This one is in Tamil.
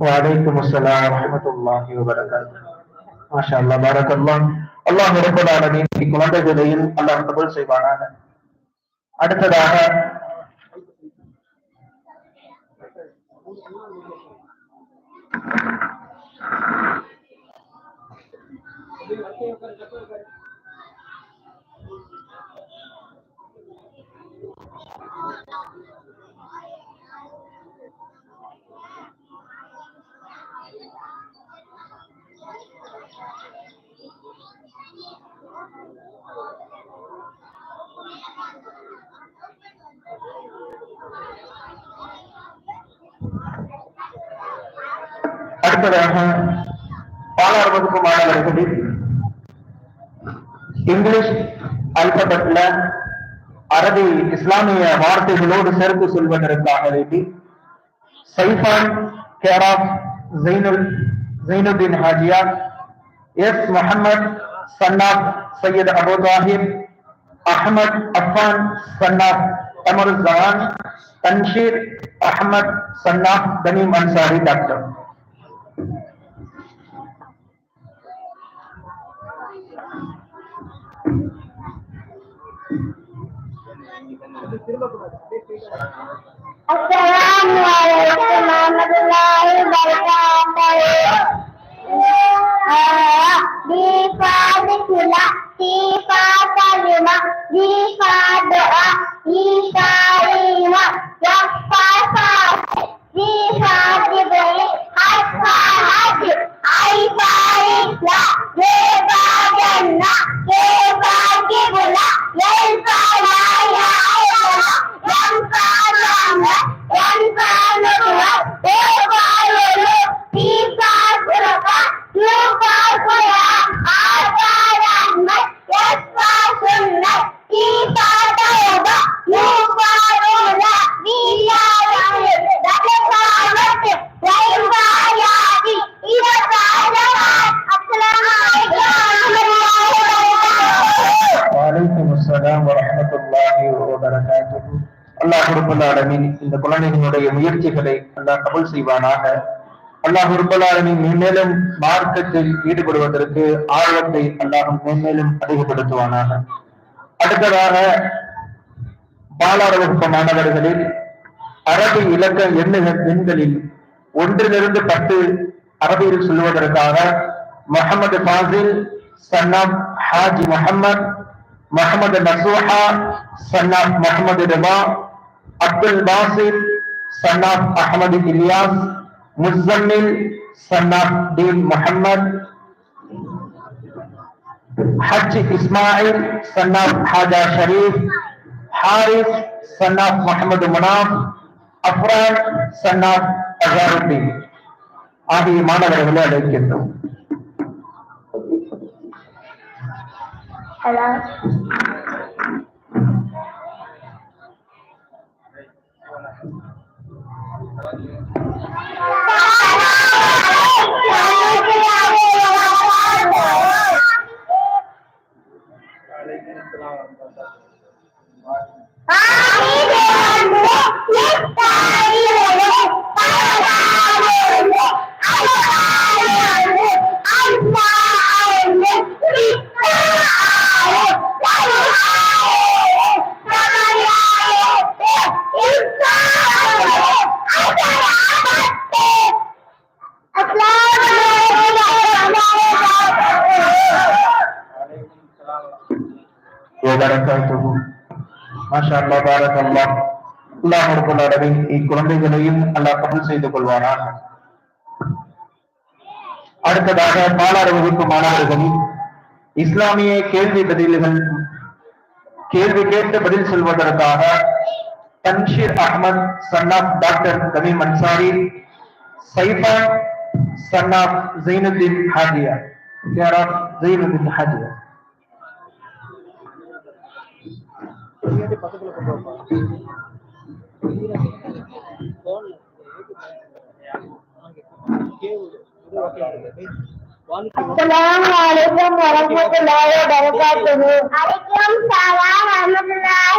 وعليكم السلام ورحمة الله وبركاته. ما شاء الله بارك الله. அல்லாஹ் ரப்பல் ஆலமீன் குழந்தைகளையும் அல்லாஹ் கபூல் செய்வானாக. அடுத்ததாக பாலாறு வகுப்பு மாணவர்களில் இங்கிலீஷ் அல்பபெட்ல அரபி இஸ்லாமிய வார்த்தைகளோடு சேர்த்து சொல்வதற்காக வேண்டி சைஃபான் கேர் ஆஃப் ஜைனுddin Hajiya, S Muhammad son of Syed Abu Tahir, Ahmed Affan son of Kamar Jawan, Tanshir Ahmed son of Thaneem Ansari doctor. Assalamualaikum warahmatullahi wabarakatuh. Difadikula, difatalima, difadoa, difalima, difasati, difadibuli, haifahati, haifahitla, difadana, difadibula, difalaya, அல்லாஹ் ரப்பல் ஆலமீன் இந்த குழந்தைகளுடைய முயற்சிகளை அல்லாஹ் கபூல் செய்வானாக. அல்லாஹ் ரப்பல் ஆலமீன் மேன்மேலும் மார்க்கத்தில் ஈடுபடுவதற்கு ஆர்வத்தை அல்லாஹ் மேன்மேலும் அதிகப்படுத்துவானாக. அடுத்ததாக பாலாறு வகுப்பு மாணவர்களில் அரபி இலக்க எண்களில் 1 to 10 அரபியில் சொல்வதற்காக Muhammad Fazil son of Haji Muhammad, Muhammad Nasuha son of Muhammad Riba, Abdul Basir son of Ahmed Iliyas, Muzammil son of Deen Muhammad, Haj Ismail son of Haja Sharif, Haris son of Muhammad Munaf, Afran son of Azharuddin ஆகிய மாணவர்களை அழைக்கின்றோம். மாஷாஅல்லாஹ் பாரக்கல்லாஹ். அல்லாஹ் ரப்பல் ஆலமீன் இக்குழந்தைகளையும் அல்லாஹ் கபூல் செய்து கொள்வானாக. அடுத்ததாக பாலாறு வகுப்பு மாணவர்களில் இஸ்லாமிய கேள்வி கேட்டு பதில் சொல்வதற்காக Tanshir Ahmed son of doctor Thameem Ansari, Saifan son of ஜைனுddin ஹாஜியா, கேர் ஆஃப் ஜைனுddin Hajiya. Assalamualaikum warahmatullahi wabarakatuh. Waalaikumsalam warahmatullahi